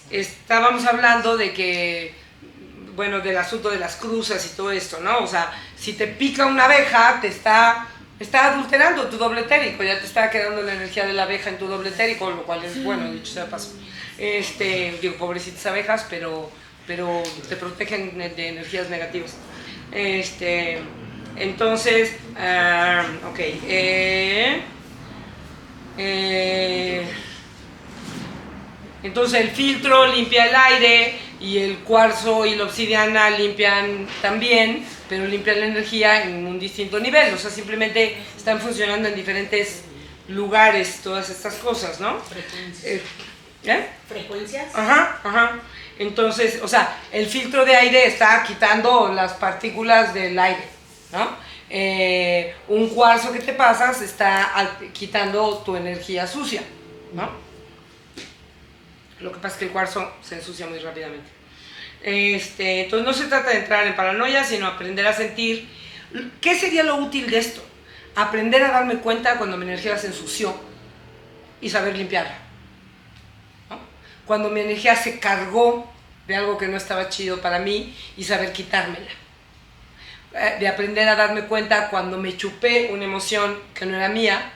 estábamos hablando de que, bueno, del asunto de las cruzas y todo esto, ¿no? O sea, si te pica una abeja, está adulterando tu doble etérico, ya te está quedando la energía de la abeja en tu doble etérico, lo cual es bueno, dicho sea de paso. Digo, pobrecitas abejas, pero te protegen de energías negativas. Entonces, ok. Entonces el filtro limpia el aire y el cuarzo y la obsidiana limpian también, pero limpian la energía en un distinto nivel. O sea, simplemente están funcionando en diferentes lugares todas estas cosas, ¿no? Frecuencias. ¿Frecuencias? Ajá, ajá. Entonces, o sea, el filtro de aire está quitando las partículas del aire, ¿no? Un cuarzo que te pasas está quitando tu energía sucia, ¿no? Lo que pasa es que el cuarzo se ensucia muy rápidamente. Entonces no se trata de entrar en paranoia, sino aprender a sentir. ¿Qué sería lo útil de esto? Aprender a darme cuenta cuando mi energía se ensució y saber limpiarla, ¿no? Cuando mi energía se cargó de algo que no estaba chido para mí y saber quitármela. De aprender a darme cuenta cuando me chupé una emoción que no era mía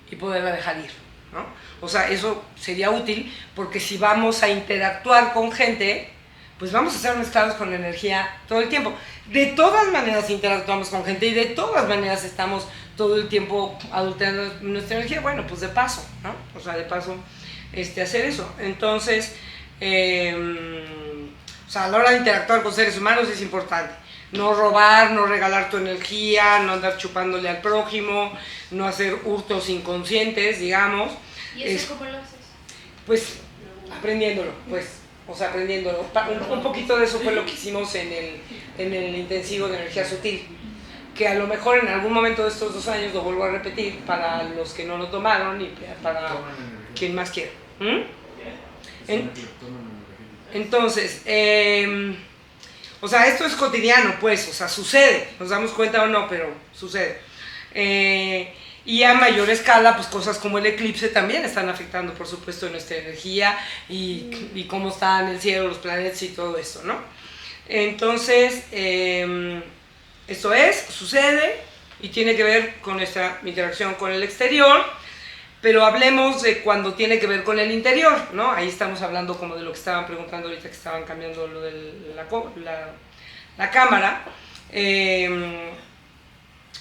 y poderla dejar ir, ¿no? O sea, eso sería útil porque si vamos a interactuar con gente, pues vamos a ser mezclados con energía todo el tiempo. De todas maneras interactuamos con gente y de todas maneras estamos todo el tiempo adulterando nuestra energía. Bueno, pues de paso, ¿no? O sea, de paso hacer eso. Entonces, o sea, a la hora de interactuar con seres humanos es importante. No robar, no regalar tu energía, no andar chupándole al prójimo, no hacer hurtos inconscientes, digamos. ¿Y eso cómo lo haces? Pues aprendiéndolo, pues. O sea, aprendiéndolo. Un poquito de eso fue lo que hicimos en el intensivo de energía sutil. Que a lo mejor en algún momento de estos 2 años lo vuelvo a repetir para los que no lo tomaron y para quien más quiera. Entonces, o sea, esto es cotidiano, pues, o sea, sucede, nos damos cuenta o no, pero sucede. Y a mayor escala, pues cosas como el eclipse también están afectando, por supuesto, nuestra energía y cómo están el cielo, los planetas y todo esto, ¿no? Entonces, esto sucede y tiene que ver con nuestra interacción con el exterior, pero hablemos de cuando tiene que ver con el interior, ¿no? Ahí estamos hablando como de lo que estaban preguntando ahorita, que estaban cambiando lo de la cámara.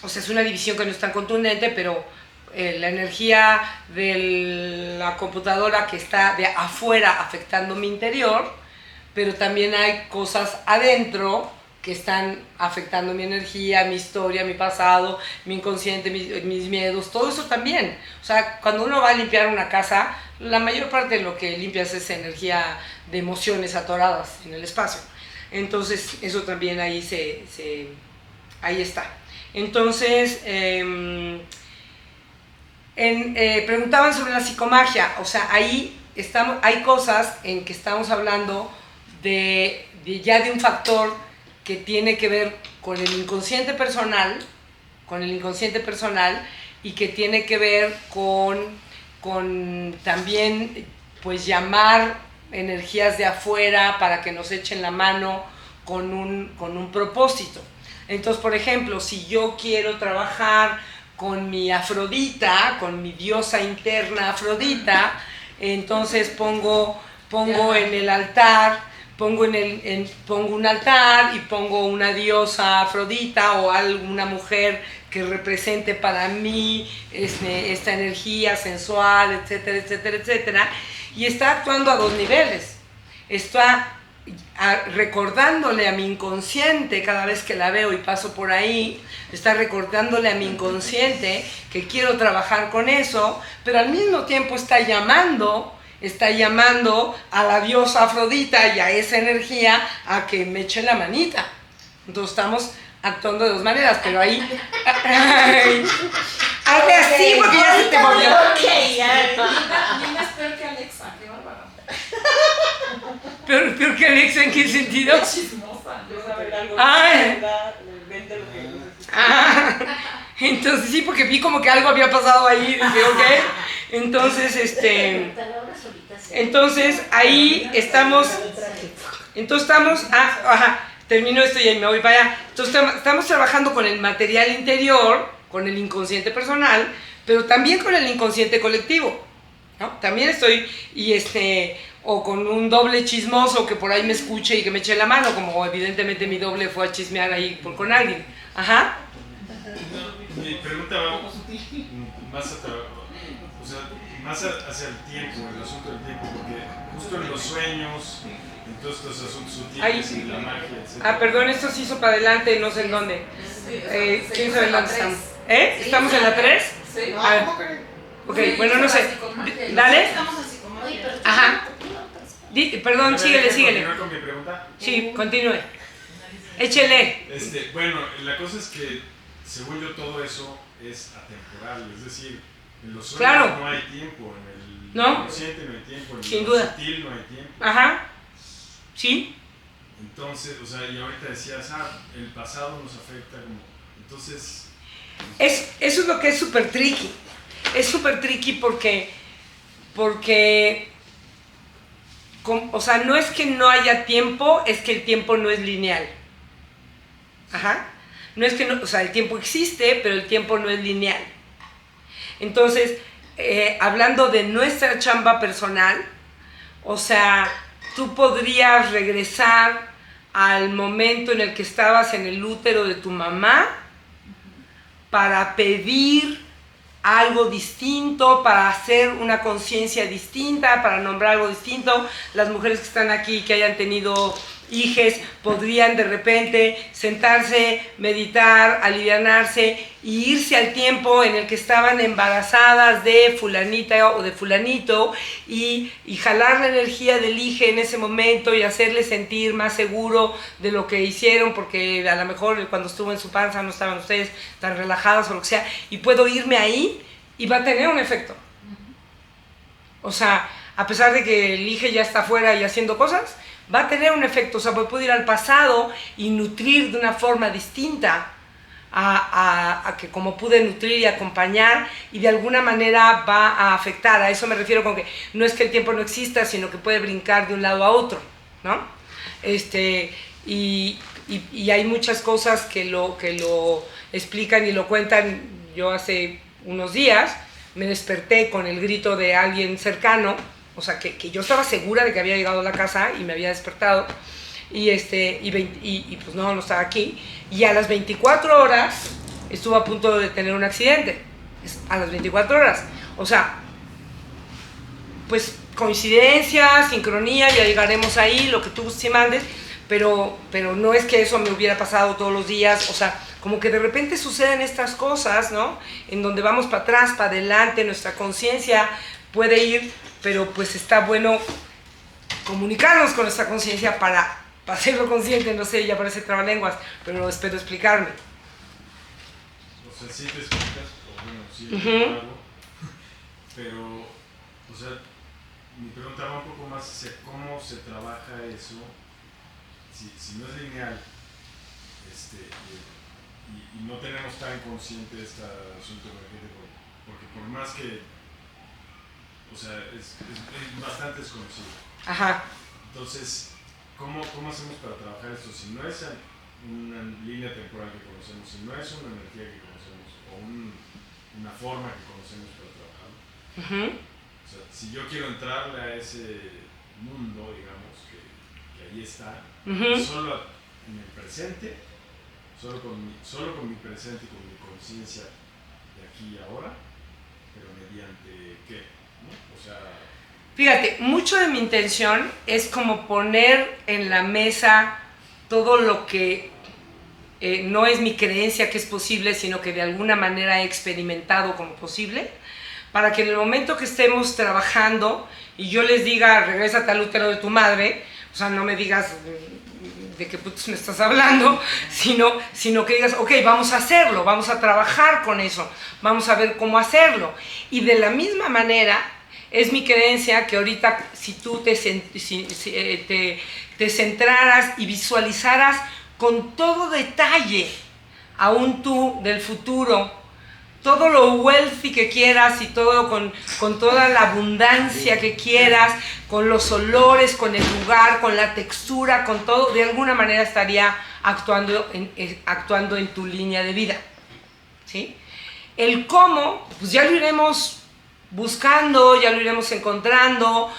O sea, es una división que no es tan contundente, pero la energía de la computadora que está de afuera afectando mi interior, pero también hay cosas adentro que están afectando mi energía, mi historia, mi pasado, mi inconsciente, mis miedos, todo eso también. O sea, cuando uno va a limpiar una casa, la mayor parte de lo que limpias es energía de emociones atoradas en el espacio. Entonces, eso también ahí ahí está. Entonces, preguntaban sobre la psicomagia. O sea, ahí hay cosas en que estamos hablando ya de un factor que tiene que ver con el inconsciente personal, y que tiene que ver con también, pues, llamar energías de afuera para que nos echen la mano con un propósito. Entonces, por ejemplo, si yo quiero trabajar con mi Afrodita, con mi diosa interna Afrodita, entonces pongo en el altar, pongo un altar y pongo una diosa Afrodita o alguna mujer que represente para mí esta energía sensual, etcétera, etcétera, etcétera, y está actuando a 2 niveles. Está recordándole a mi inconsciente cada vez que la veo y paso por ahí, está recordándole a mi inconsciente que quiero trabajar con eso, pero al mismo tiempo está llamando a la diosa Afrodita y a esa energía a que me eche la manita. Entonces estamos actuando de 2 maneras, pero ahí... hazle así porque ya se te movió. Nina es peor que Alexa, qué bárbaro. ¿Peor que Alexa en qué sentido? Es chismosa. Yo saber algo vende lo que necesitas. Entonces sí, porque vi como que algo había pasado ahí, dije, ok. Entonces, La computadora solita Entonces, ahí estamos, termino esto y ahí me voy para allá. Entonces, estamos trabajando con el material interior, con el inconsciente personal, pero también con el inconsciente colectivo, ¿no? También estoy, o con un doble chismoso que por ahí me escuche y que me eche la mano, como evidentemente mi doble fue a chismear ahí con alguien. Ajá. Mi pregunta va más hacia el tiempo, el asunto del tiempo, porque justo en los sueños, en todos estos asuntos sutiles y la magia, etc. Perdón, esto se hizo para adelante, no sé en dónde. ¿Quién sabe en dónde estamos? ¿Estamos en la 3? Sí. Ok, bueno, no sé. Dale. Ajá. Perdón, síguele. ¿Continuar con mi pregunta? Sí, continúe. Échele. Bueno, la cosa es que, según yo, todo eso es atemporal, es decir, en los sueños claro. no hay tiempo, en el ¿no? consciente no hay tiempo, en sin el duda. sutil no hay tiempo. Ajá. Sí. Entonces, y ahorita decías, el pasado nos afecta como... Entonces... Eso es lo que es súper tricky. Es súper tricky porque no es que no haya tiempo, es que el tiempo no es lineal. Ajá. No es que no, el tiempo existe, pero el tiempo no es lineal. Entonces, hablando de nuestra chamba personal, tú podrías regresar al momento en el que estabas en el útero de tu mamá para pedir algo distinto, para hacer una conciencia distinta, para nombrar algo distinto. Las mujeres que están aquí, que hayan tenido hijes, podrían de repente sentarse, meditar, alivianarse y irse al tiempo en el que estaban embarazadas de fulanita o de fulanito y jalar la energía del hijo en ese momento y hacerle sentir más seguro de lo que hicieron, porque a lo mejor cuando estuvo en su panza no estaban ustedes tan relajadas o lo que sea, y puedo irme ahí y va a tener un efecto. A pesar de que el hijo ya está afuera y haciendo cosas, va a tener un efecto. Puedo ir al pasado y nutrir de una forma distinta a que como pude nutrir y acompañar, y de alguna manera va a afectar. A eso me refiero con que no es que el tiempo no exista, sino que puede brincar de un lado a otro, ¿no? Y hay muchas cosas que lo explican y lo cuentan. Yo hace unos días me desperté con el grito de alguien cercano, que yo estaba segura de que había llegado a la casa y me había despertado, y pues no estaba aquí, y a las 24 horas estuvo a punto de tener un accidente, a las 24 horas, pues coincidencia, sincronía, ya llegaremos ahí, lo que tú sí mandes, pero no es que eso me hubiera pasado todos los días, como que de repente suceden estas cosas, ¿no? En donde vamos para atrás, para adelante, nuestra conciencia puede ir, pero pues está bueno comunicarnos con nuestra conciencia para hacerlo consciente. No sé, ya parece trabalenguas, pero espero explicarme. Sí te explicas, sí te algo, pero, mi pregunta va un poco más hacia cómo se trabaja eso, si no es lineal, y no tenemos tan consciente este asunto energético, porque por más que, es bastante desconocido. Ajá. Entonces, ¿cómo hacemos para trabajar esto? Si no es una línea temporal que conocemos, si no es una energía que conocemos, o una forma que conocemos para trabajarlo. Uh-huh. Si yo quiero entrarle a ese mundo, digamos, que ahí está, uh-huh, solo en el presente, solo con mi presente y con mi conciencia de aquí y ahora, pero mediante ¿qué? ¿No? Fíjate, mucho de mi intención es como poner en la mesa todo lo que no es mi creencia que es posible, sino que de alguna manera he experimentado como posible, para que en el momento que estemos trabajando y yo les diga, regrésate al útero de tu madre, no me digas de qué putos me estás hablando, sino que digas, ok, vamos a hacerlo, vamos a trabajar con eso, vamos a ver cómo hacerlo. Y de la misma manera, es mi creencia que ahorita si tú te centraras y visualizaras con todo detalle a un tú del futuro, todo lo wealthy que quieras y todo con toda la abundancia que quieras, con los olores, con el lugar, con la textura, con todo, de alguna manera estaría actuando en tu línea de vida, ¿sí? El cómo, pues ya lo iremos buscando, ya lo iremos encontrando.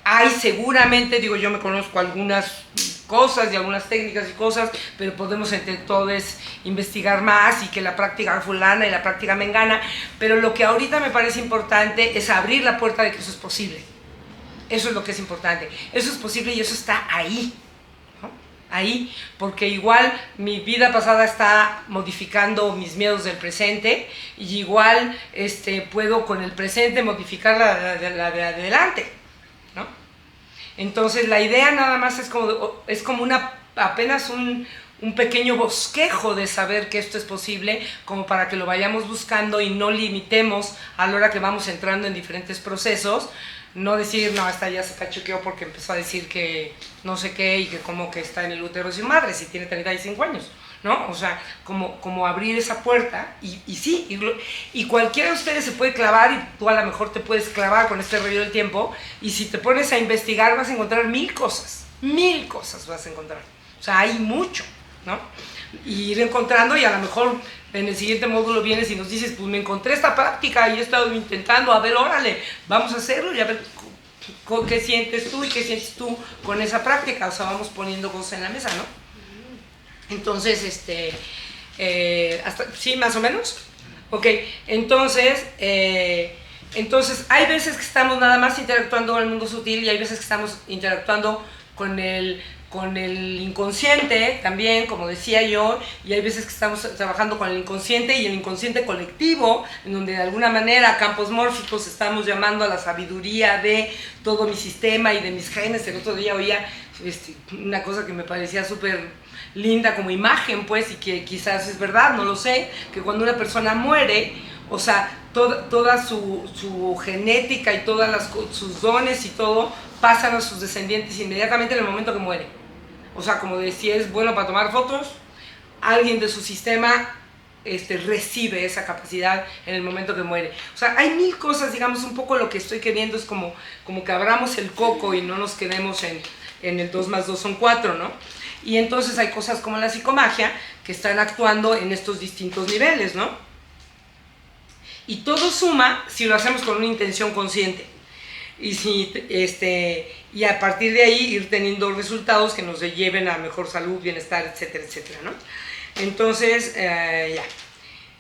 Hay seguramente, digo, yo me conozco algunas cosas y algunas técnicas y cosas, pero podemos entre todos investigar más y que la práctica fulana y la práctica mengana, pero lo que ahorita me parece importante es abrir la puerta de que eso es posible. Eso es lo que es importante. Eso es posible y eso está ahí, ¿no? Ahí, porque igual mi vida pasada está modificando mis miedos del presente y igual puedo con el presente modificar la de adelante, ¿no? Entonces la idea nada más es como apenas un pequeño bosquejo de saber que esto es posible, como para que lo vayamos buscando y no limitemos a la hora que vamos entrando en diferentes procesos. No decir, no, esta ya se cachuqueó porque empezó a decir que no sé qué y que como que está en el útero de su madre si tiene 35 años, ¿no? O sea, como abrir esa puerta y sí, y cualquiera de ustedes se puede clavar y tú a lo mejor te puedes clavar con este rollo del tiempo y si te pones a investigar vas a encontrar mil cosas vas a encontrar. O sea, hay mucho, ¿no? Y ir encontrando y a lo mejor en el siguiente módulo vienes y nos dices, pues me encontré esta práctica y he estado intentando, a ver, órale, vamos a hacerlo y a ver qué sientes tú y qué sientes tú con esa práctica. O sea, vamos poniendo cosas en la mesa, ¿no? Entonces, ¿sí, más o menos? Ok, entonces hay veces que estamos nada más interactuando con el mundo sutil y hay veces que estamos interactuando con el inconsciente también, como decía yo, y hay veces que estamos trabajando con el inconsciente y el inconsciente colectivo, en donde de alguna manera campos mórficos estamos llamando a la sabiduría de todo mi sistema y de mis genes. El otro día oía una cosa que me parecía súper linda como imagen, pues, y que quizás es verdad, no lo sé, que cuando una persona muere, o sea, toda su genética y sus dones y todo pasan a sus descendientes inmediatamente en el momento que muere. O sea, como de si es bueno para tomar fotos, alguien de su sistema recibe esa capacidad en el momento que muere. O sea, hay mil cosas, digamos, un poco lo que estoy queriendo es como que abramos el coco y no nos quedemos en el 2 más 2 son 4, ¿no? Y entonces hay cosas como la psicomagia que están actuando en estos distintos niveles, ¿no? Y todo suma si lo hacemos con una intención consciente. Y a partir de ahí ir teniendo resultados que nos lleven a mejor salud, bienestar, etcétera, etcétera, ¿no? Entonces, ya.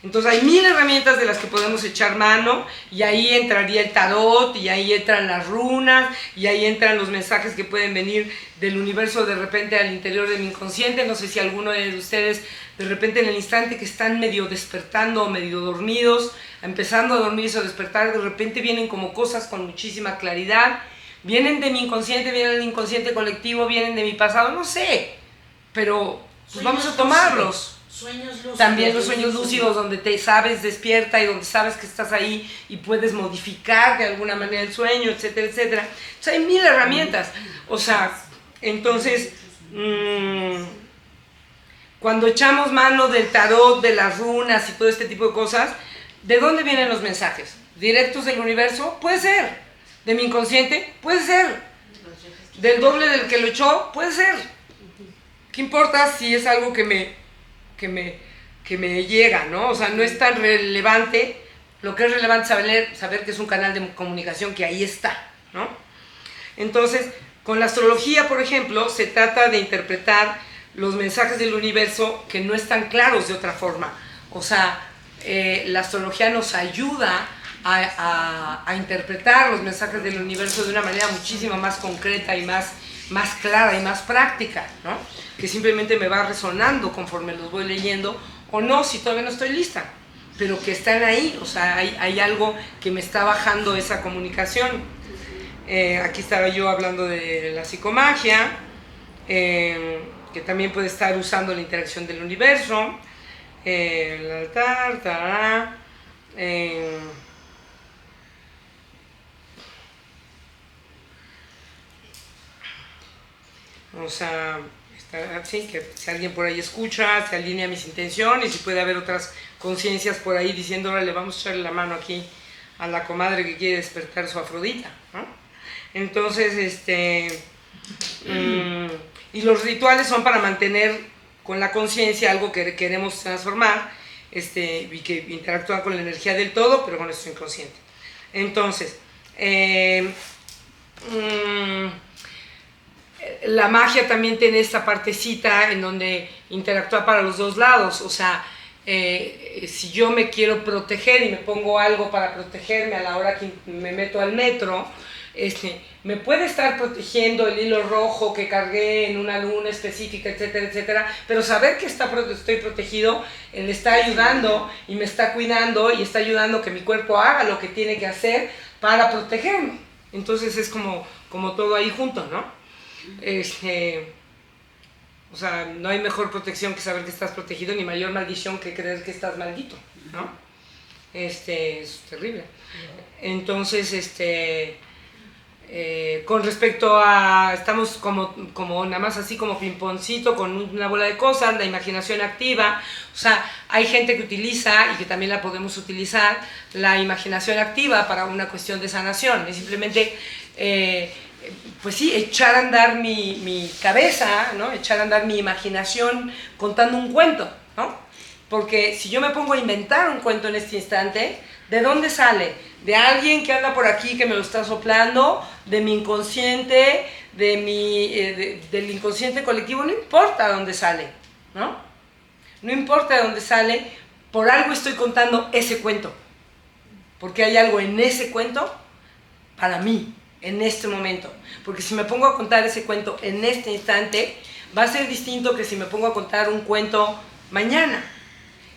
Entonces hay mil herramientas de las que podemos echar mano y ahí entraría el tarot y ahí entran las runas y ahí entran los mensajes que pueden venir del universo de repente al interior de mi inconsciente. No sé si alguno de ustedes de repente en el instante que están medio despertando o medio dormidos, empezando a dormirse o despertar, de repente vienen como cosas con muchísima claridad. Vienen de mi inconsciente, vienen del inconsciente colectivo, vienen de mi pasado, no sé, pero pues vamos a tomarlos. Sueños lúcidos. También los sueños lúcidos donde te sabes despierta y donde sabes que estás ahí y puedes modificar de alguna manera el sueño, etcétera, etcétera. O sea, hay mil herramientas. O sea, entonces, cuando echamos mano del tarot, de las runas y todo este tipo de cosas, ¿de dónde vienen los mensajes? ¿Directos del universo? Puede ser. ¿De mi inconsciente? Puede ser. ¿Del doble del que lo echó? Puede ser. ¿Qué importa si es algo que me llega, ¿no? O sea, no es tan relevante. Lo que es relevante es saber que es un canal de comunicación que ahí está, ¿no? Entonces, con la astrología, por ejemplo, se trata de interpretar los mensajes del universo que no están claros de otra forma. O sea, la astrología nos ayuda a interpretar los mensajes del universo de una manera muchísimo más concreta y más clara y más práctica, ¿no? Que simplemente me va resonando conforme los voy leyendo, o no, si todavía no estoy lista, pero que están ahí. O sea, hay algo que me está bajando esa comunicación. Aquí estaba yo hablando de la psicomagia, que también puede estar usando la interacción del universo, el altar, tará, o sea, sí, que si alguien por ahí escucha, se alinea mis intenciones y puede haber otras conciencias por ahí diciendo, órale, vamos a echarle la mano aquí a la comadre que quiere despertar su Afrodita, ¿no? Entonces, y los rituales son para mantener con la conciencia algo que queremos transformar, y que interactúan con la energía del todo, pero con nuestro inconsciente. Entonces, la magia también tiene esta partecita en donde interactúa para los dos lados, o sea, si yo me quiero proteger y me pongo algo para protegerme a la hora que me meto al metro, me puede estar protegiendo el hilo rojo que cargué en una luna específica, etcétera, etcétera, pero saber que estoy protegido, le está ayudando y me está cuidando y está ayudando que mi cuerpo haga lo que tiene que hacer para protegerme. Entonces es como todo ahí junto, ¿no? O sea, no hay mejor protección que saber que estás protegido, ni mayor maldición que creer que estás maldito, ¿no? Es terrible. Entonces, con respecto a, estamos como nada más así como pimponcito con una bola de cosas, la imaginación activa, o sea, hay gente que utiliza, y que también la podemos utilizar, la imaginación activa para una cuestión de sanación, es simplemente, pues sí, echar a andar mi cabeza, ¿no? Echar a andar mi imaginación contando un cuento, ¿no? Porque si yo me pongo a inventar un cuento en este instante, ¿de dónde sale? De alguien que anda por aquí que me lo está soplando, de mi inconsciente, del inconsciente colectivo, no importa dónde sale, ¿no? No importa de dónde sale, por algo estoy contando ese cuento, porque hay algo en ese cuento para mí, en este momento, porque si me pongo a contar ese cuento en este instante, va a ser distinto que si me pongo a contar un cuento mañana.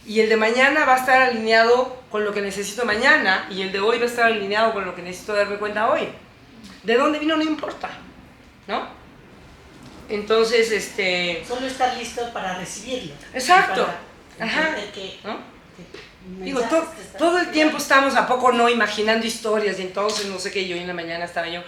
Y el de mañana va a estar alineado con lo que necesito mañana, y el de hoy va a estar alineado con lo que necesito darme cuenta hoy. De dónde vino no importa, ¿no? Entonces, Solo estar listo para recibirlo. Exacto. Para Ajá. que, ¿No? que Digo, mensajes que estás todo el tiempo recibiendo. estamos, ¿a poco no?, imaginando historias, y entonces, no sé qué, yo en la mañana estaba yo,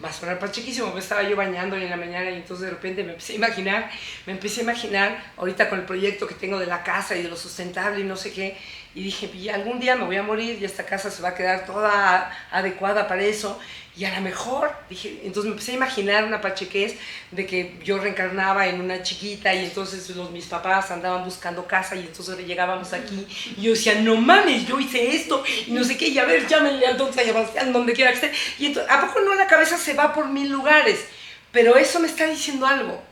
va a sonar pachequísimo, pero estaba yo bañando en la mañana, y entonces de repente me empecé a imaginar, ahorita con el proyecto que tengo de la casa y de lo sustentable y no sé qué, y dije, algún día me voy a morir y esta casa se va a quedar toda adecuada para eso, y a lo mejor, dije, entonces me empecé a imaginar una pachequez de que yo reencarnaba en una chiquita, y entonces mis papás andaban buscando casa, y entonces llegábamos aquí, y yo decía, no mames, yo hice esto, y no sé qué, y a ver, llámenle a Don Sebastián, donde quiera que esté, y entonces, ¿a poco no la cabeza se va por 1000 lugares? Pero eso me está diciendo algo.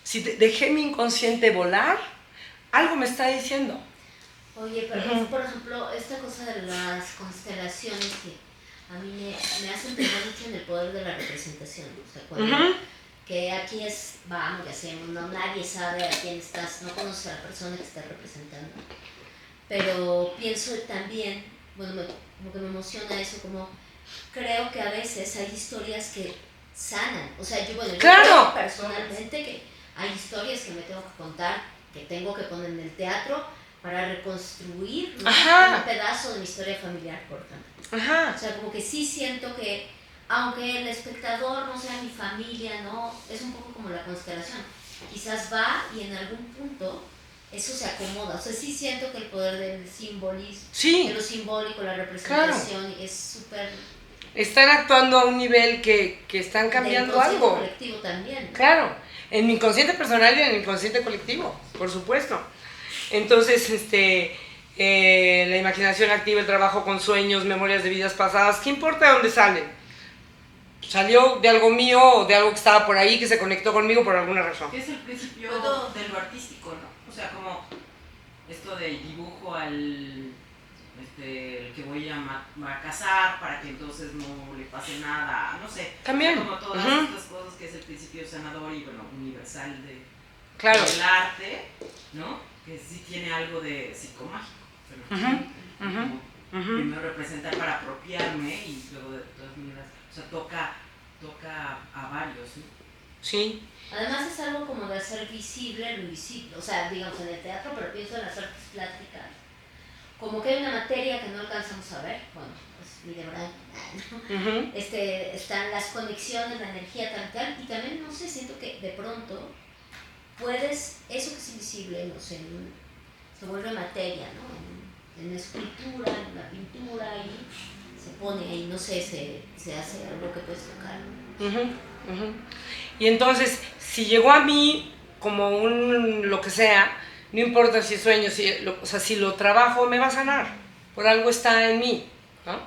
Si dejé mi inconsciente volar, algo me está diciendo. Oye, pero es, por ejemplo, esta cosa de las constelaciones que a mí me hacen pensar mucho en el poder de la representación. O sea, cuando, que aquí vamos, ya hacemos, no, nadie sabe a quién estás, no conoces a la persona que estás representando. Pero pienso también, bueno, como que me emociona eso, como creo que a veces hay historias que sanan. O sea, yo ¡Claro! Creo personalmente que hay historias que me tengo que contar, que tengo que poner en el teatro para reconstruir, ¿no?, un pedazo de mi historia familiar, por ejemplo. Ajá. O sea, como que sí siento que, aunque el espectador no sea mi familia, ¿no?, es un poco como la constelación. Quizás va y en algún punto eso se acomoda. O sea, sí siento que el poder del simbolismo, de lo simbólico, la representación, es súper... Están actuando a un nivel que están cambiando algo. Colectivo también. Claro, en mi inconsciente personal y en el inconsciente colectivo, por supuesto. Entonces, la imaginación activa, el trabajo con sueños, memorias de vidas pasadas, ¿qué importa de dónde salen? Salió de algo mío o de algo que estaba por ahí, que se conectó conmigo por alguna razón. Es el principio de lo artístico, ¿no? O sea, como esto del dibujo al el que voy a casar para que entonces no le pase nada, no sé. También. Como todas estas cosas que es el principio sanador y bueno, universal del arte, ¿no? Que sí tiene algo de psicomágico. Pero primero representar para apropiarme y luego de todas maneras, o sea, toca a varios, ¿no? Sí. Además es algo como de hacer visible lo invisible, o sea, digamos en el teatro, pero pienso en las artes plásticas. Como que hay una materia que no alcanzamos a ver, bueno, pues Videbrand, ¿no? Están las conexiones, la energía tal, y también, no sé, siento que de pronto puedes, eso que es invisible, no sé, se vuelve materia, ¿no? en escultura, en la pintura, y se pone ahí, no sé, se hace algo que puedes tocar. Y entonces, si llegó a mí como lo que sea, no importa si sueño, o sea, si lo trabajo me va a sanar, por algo está en mí, ¿no?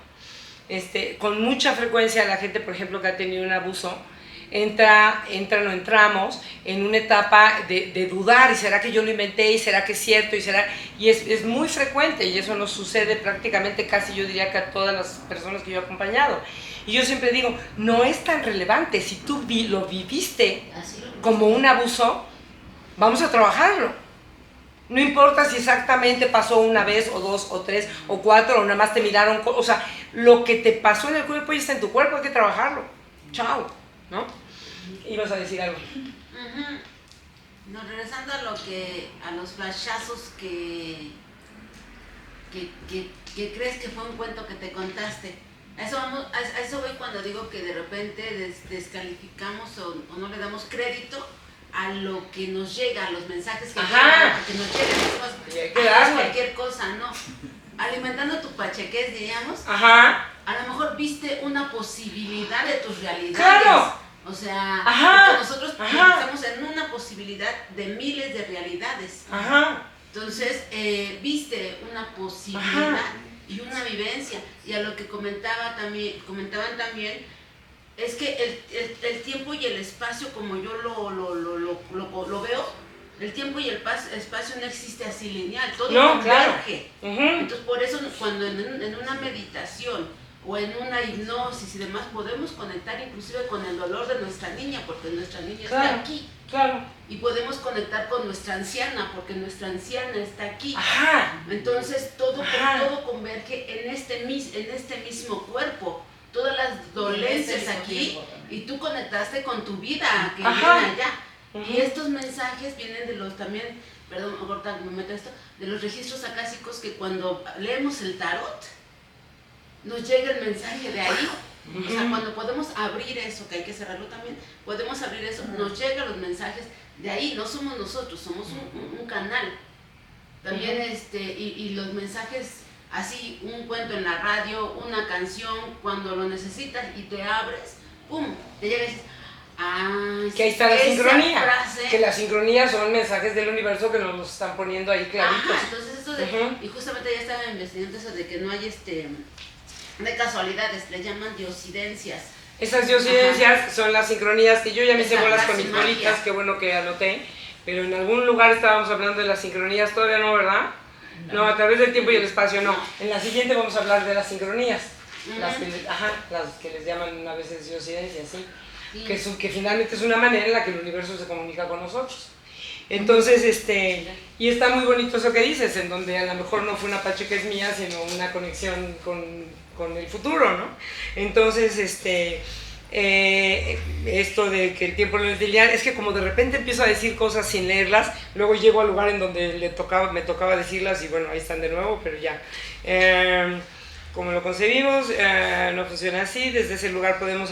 Con mucha frecuencia la gente, por ejemplo, que ha tenido un abuso, entramos en una etapa de dudar, y será que yo lo inventé, y será que es cierto, y es muy frecuente, y eso nos sucede prácticamente casi, yo diría que a todas las personas que yo he acompañado. Y yo siempre digo, no es tan relevante, si tú lo viviste como un abuso, vamos a trabajarlo. No importa si exactamente pasó una vez, o dos, o tres, o cuatro, o nada más te miraron, o sea, lo que te pasó en el cuerpo ya está en tu cuerpo, hay que trabajarlo. Chao, ¿no? Ibas a decir algo. No, regresando a los flashazos que crees que fue un cuento que te contaste. A eso voy cuando digo que de repente descalificamos o no le damos crédito a lo que nos llega, a los mensajes que nos llegan, cualquier cosa, ¿no? Alimentando tu pachequez, diríamos. A lo mejor viste una posibilidad de tus realidades. ¡Claro! O sea, porque nosotros estamos en una posibilidad de miles de realidades. Entonces, viste una posibilidad y una vivencia. Y a lo que comentaban también, es que el tiempo y el espacio, como yo lo veo, el tiempo y el espacio no existe así lineal, todo converge. Entonces, por eso cuando en una meditación o en una hipnosis y demás, podemos conectar inclusive con el dolor de nuestra niña, porque nuestra niña está aquí. Y podemos conectar con nuestra anciana, porque nuestra anciana está aquí. Entonces todo converge en este mismo cuerpo. Todas las dolencias aquí, y tú conectaste con tu vida que viene allá. Y estos mensajes vienen de los también, perdón, ahorita me meto esto, de los registros acásicos, que cuando leemos el tarot, nos llega el mensaje de ahí. O sea, cuando podemos abrir eso, que hay que cerrarlo también, podemos abrir eso, nos llegan los mensajes de ahí, no somos nosotros, somos un canal. También y los mensajes, así, un cuento en la radio, una canción, cuando lo necesitas y te abres, ¡pum!, te llega y dices, que ahí está la sincronía, frase, que las sincronías son mensajes del universo que nos los están poniendo ahí claritos. Entonces eso y justamente ya estaba investigando eso de que no hay de casualidades, le llaman diosidencias. Esas diosidencias son las sincronías, que yo ya me hice bolas con mis bolitas, qué bueno que anoté, pero en algún lugar estábamos hablando de las sincronías, todavía no, ¿verdad? No, a través del tiempo y el espacio no. En la siguiente vamos a hablar de las sincronías, las que les llaman a veces diosidencias, ¿sí? Que finalmente es una manera en la que el universo se comunica con nosotros. Entonces, y está muy bonito eso que dices, en donde a lo mejor no fue una pachequez mía, sino una conexión con el futuro, ¿no? Entonces, esto de que el tiempo no es lineal, es que como de repente empiezo a decir cosas sin leerlas, luego llego al lugar en donde me tocaba decirlas, y bueno, ahí están de nuevo, pero ya. Como lo concebimos, no funciona así. Desde ese lugar podemos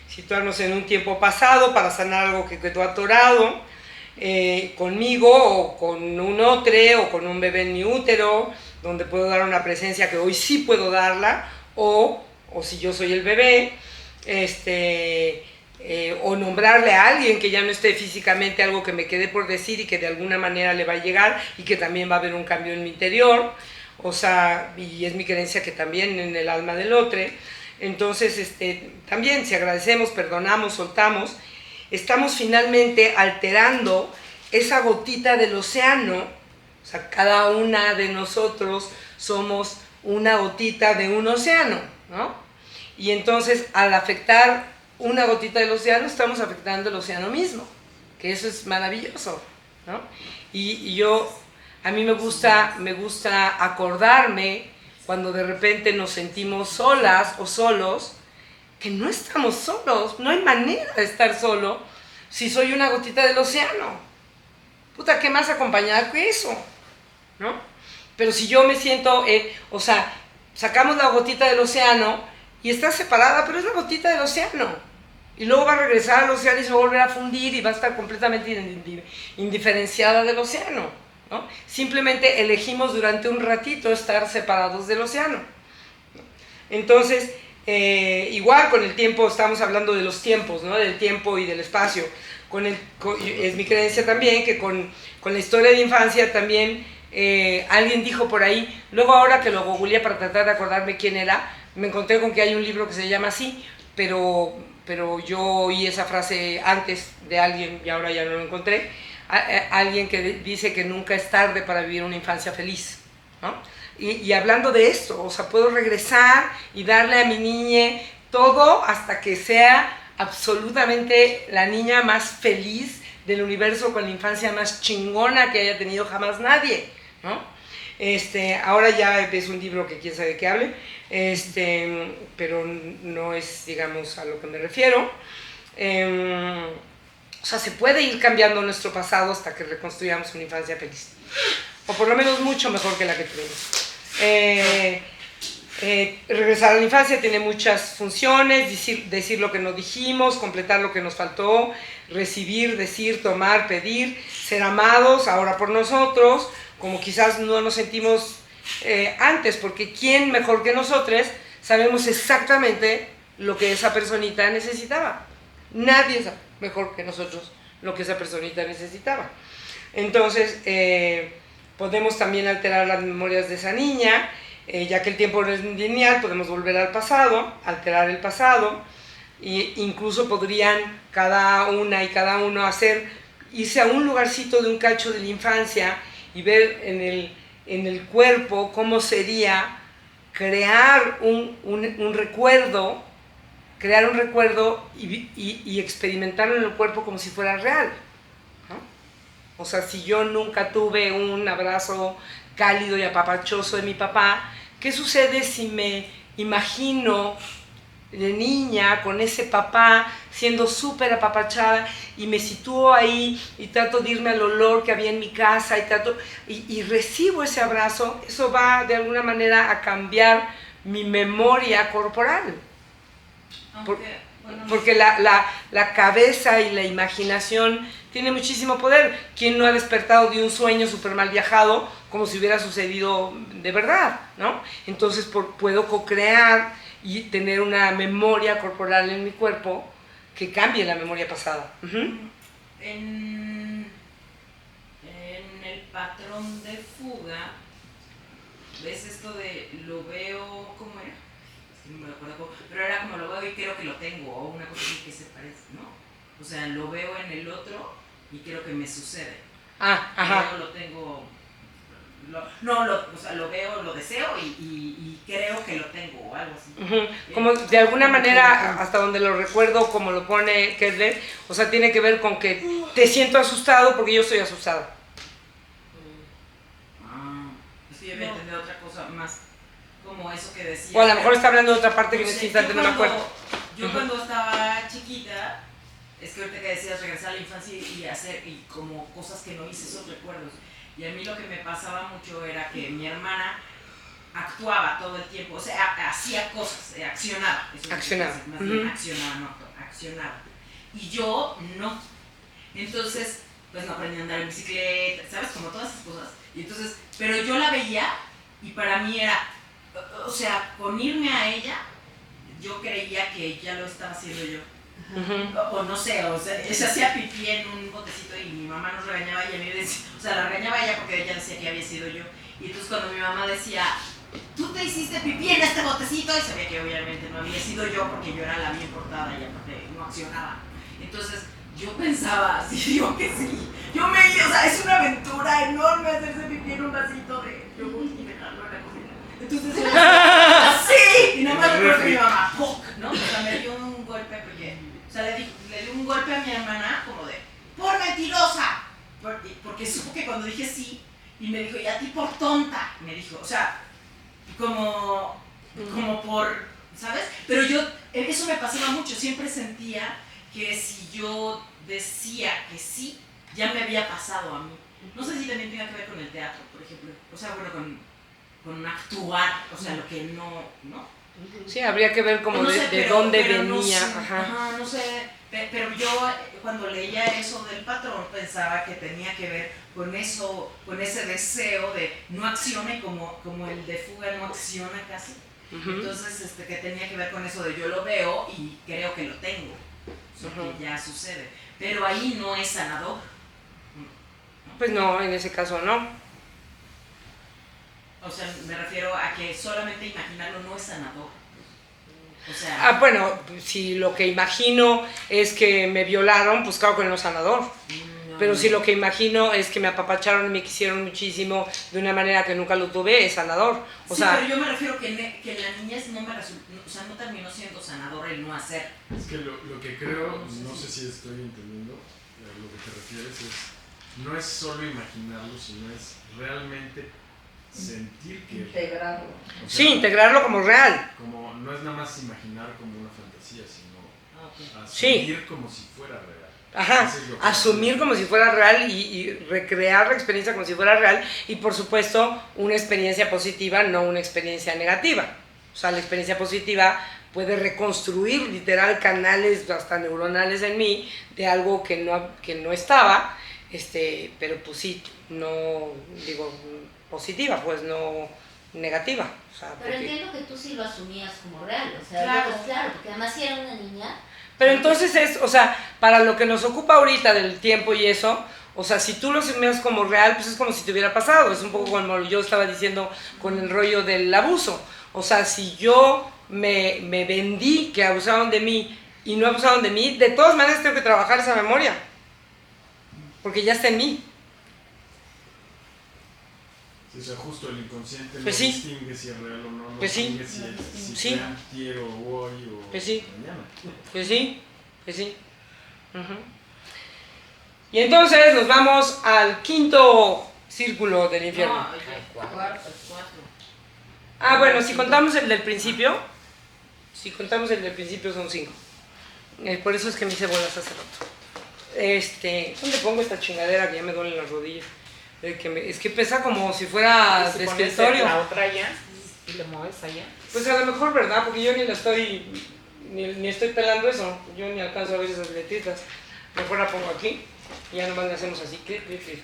situarnos en un tiempo pasado para sanar algo que quedó atorado, conmigo o con un otro o con un bebé en mi útero, donde puedo dar una presencia que hoy sí puedo darla, o si yo soy el bebé, o nombrarle a alguien que ya no esté físicamente, algo que me quede por decir y que de alguna manera le va a llegar y que también va a haber un cambio en mi interior, o sea, y es mi creencia que también en el alma del otro. Entonces, también si agradecemos, perdonamos, soltamos, estamos finalmente alterando esa gotita del océano. O sea, cada una de nosotros somos una gotita de un océano, ¿no? Y entonces, al afectar una gotita del océano, estamos afectando el océano mismo, que eso es maravilloso, ¿no? A mí me gusta acordarme cuando de repente nos sentimos solas o solos, que no estamos solos, no hay manera de estar solo si soy una gotita del océano. Puta, ¿qué más acompañar que eso? ¿No? Pero si yo me siento, o sea, sacamos la gotita del océano y está separada, pero es la gotita del océano. Y luego va a regresar al océano y se va a volver a fundir y va a estar completamente indiferenciada del océano, ¿no? Simplemente elegimos durante un ratito estar separados del océano. Entonces, igual con el tiempo, estamos hablando de los tiempos, ¿no? Del tiempo y del espacio. Es mi creencia también que con la historia de infancia también alguien dijo por ahí, luego ahora que lo googleé para tratar de acordarme quién era, me encontré con que hay un libro que se llama así, pero yo oí esa frase antes de alguien y ahora ya no lo encontré, alguien que dice que nunca es tarde para vivir una infancia feliz, ¿no? Y hablando de esto, o sea, puedo regresar y darle a mi niña todo hasta que sea absolutamente la niña más feliz del universo, con la infancia más chingona que haya tenido jamás nadie, ¿no? Ahora ya es un libro que quién sabe de qué hable, pero no es, digamos, a lo que me refiero. O sea, se puede ir cambiando nuestro pasado hasta que reconstruyamos una infancia feliz, o por lo menos mucho mejor que la que tuvimos. Regresar a la infancia tiene muchas funciones: decir lo que no dijimos, completar lo que nos faltó, recibir, decir, tomar, pedir, ser amados ahora por nosotros, como quizás no nos sentimos antes, porque ¿quién mejor que nosotros sabemos exactamente lo que esa personita necesitaba? Nadie sabe mejor que nosotros lo que esa personita necesitaba. Entonces, podemos también alterar las memorias de esa niña, ya que el tiempo no es lineal, podemos volver al pasado, alterar el pasado, e incluso podrían cada una y cada uno irse a un lugarcito de un cacho de la infancia y ver en el cuerpo cómo sería crear un recuerdo, y experimentarlo en el cuerpo como si fuera real, ¿no? O sea, si yo nunca tuve un abrazo cálido y apapachoso de mi papá, ¿qué sucede si me imagino de niña con ese papá siendo súper apapachada y me sitúo ahí y trato de irme al olor que había en mi casa y recibo ese abrazo? Eso va de alguna manera a cambiar mi memoria corporal. Porque la cabeza y la imaginación tiene muchísimo poder. ¿Quién no ha despertado de un sueño súper mal viajado como si hubiera sucedido de verdad, ¿no? Entonces puedo co-crear y tener una memoria corporal en mi cuerpo que cambie la memoria pasada. En el patrón de fuga, ¿ves esto de lo veo? ¿Cómo era? No me acuerdo cómo, pero era como lo veo y creo que lo tengo, o una cosa así que se parece, ¿no? O sea, lo veo en el otro y creo que me sucede. Ajá. Luego lo tengo, o sea, lo veo, lo deseo y creo que lo tengo, o algo así. Como de alguna manera, hasta donde lo recuerdo, como lo pone Kessler, o sea, tiene que ver con que te siento asustado porque yo estoy asustada. Es que yo había entendido otra cosa más, como eso que decía. O a lo mejor está hablando de otra parte que en este instante no me acuerdo. Yo cuando estaba chiquita, es que ahorita que decías regresar a la infancia y hacer y como cosas que no hice, esos recuerdos. Y a mí lo que me pasaba mucho era que mi hermana actuaba todo el tiempo, o sea, hacía cosas, accionaba. Accionaba. Más bien accionaba, no, accionaba. Y yo no. Entonces, pues no aprendí a andar en bicicleta, ¿sabes? Como todas esas cosas. Y entonces, pero yo la veía y para mí era, o sea, con irme a ella, yo creía que ya lo estaba haciendo yo. O no sé, o sea, se hacía pipí en un botecito y mi mamá nos regañaba y a mí decía, o sea, la regañaba ella porque ella decía que había sido yo. Y entonces cuando mi mamá decía, tú te hiciste pipí en este botecito, y sabía que obviamente no había sido yo porque yo era la bien portada y aparte no accionaba. Entonces yo pensaba, así digo que sí, yo me iba, o sea, es una aventura enorme hacerse pipí en un vasito de yogur y dejarlo en la cocina. Entonces yo así, y nada más recuerdo a mi mamá, ¡puc! ¿No? O sea, me dio un golpe porque, o sea, le di un golpe a mi hermana como de, ¡por mentirosa! Porque supo que cuando dije sí, y me dijo, y a ti por tonta, me dijo, o sea, como por, ¿sabes? Pero yo, eso me pasaba mucho, siempre sentía que si yo decía que sí, ya me había pasado a mí. No sé si también tenga que ver con el teatro, por ejemplo, o sea, bueno, con actuar, o sea, lo que no. Sí, habría que ver como no sé, de dónde venía. No sé, Pero yo cuando leía eso del patrón pensaba que tenía que ver con eso, con ese deseo de no accione como el de fuga no acciona casi. Entonces que tenía que ver con eso de yo lo veo y creo que lo tengo, que ya sucede. Pero ahí no es sanador. Pues no, en ese caso no. O sea, me refiero a que solamente imaginarlo no es sanador. O sea, bueno, si lo que imagino es que me violaron, pues claro que no es sanador. Pero si lo que imagino es que me apapacharon y me quisieron muchísimo de una manera que nunca lo tuve, es sanador. O sea, pero yo me refiero que en la niñez no me resultó, o sea, no terminó siendo sanador el no hacer. Es que lo que creo, no sé si estoy entendiendo, a lo que te refieres es, no es solo imaginarlo, sino es realmente sentir que... Integrarlo. O sea, sí, integrarlo como real. Como, no es nada más imaginar como una fantasía, sino Sí. asumir como si fuera real. Ajá, Eso es lo que asumir como si fuera real y recrear la experiencia como si fuera real y por supuesto una experiencia positiva, no una experiencia negativa. O sea, la experiencia positiva puede reconstruir literal canales hasta neuronales en mí de algo que no estaba, pero pues sí, no digo positiva, pues no negativa. O sea, Pero porque... entiendo que tú sí lo asumías como real, o sea, Claro. pues, claro, porque además si era una niña. Pero entonces o sea, para lo que nos ocupa ahorita del tiempo y eso, o sea, si tú lo asumes como real, pues es como si te hubiera pasado. Es un poco como yo estaba diciendo con el rollo del abuso. O sea, si yo me vendí que abusaron de mí y no abusaron de mí, de todas maneras tengo que trabajar esa memoria. Porque ya está en mí. Sí, o sea, justo el inconsciente Pues no sí. distingue si es real o no, no Pues sí. distingue si Sí. fue antier o hoy o Pues sí. mañana. Pues sí, pues sí. Ujú. Y entonces nos vamos al quinto círculo del infierno. No, cuatro. Ah, bueno, si contamos el del principio, son 5. Por eso es que me hice bolas hace rato. ¿Dónde pongo esta chingadera que ya me duelen las rodillas? Es que pesa como si fuera de escritorio. La otra allá y le mueves allá. Pues a lo mejor, ¿verdad? Porque yo ni estoy pelando eso. Yo ni alcanzo a ver esas letritas. Mejor la pongo aquí y ya nomás le hacemos así, clic, clic, clic.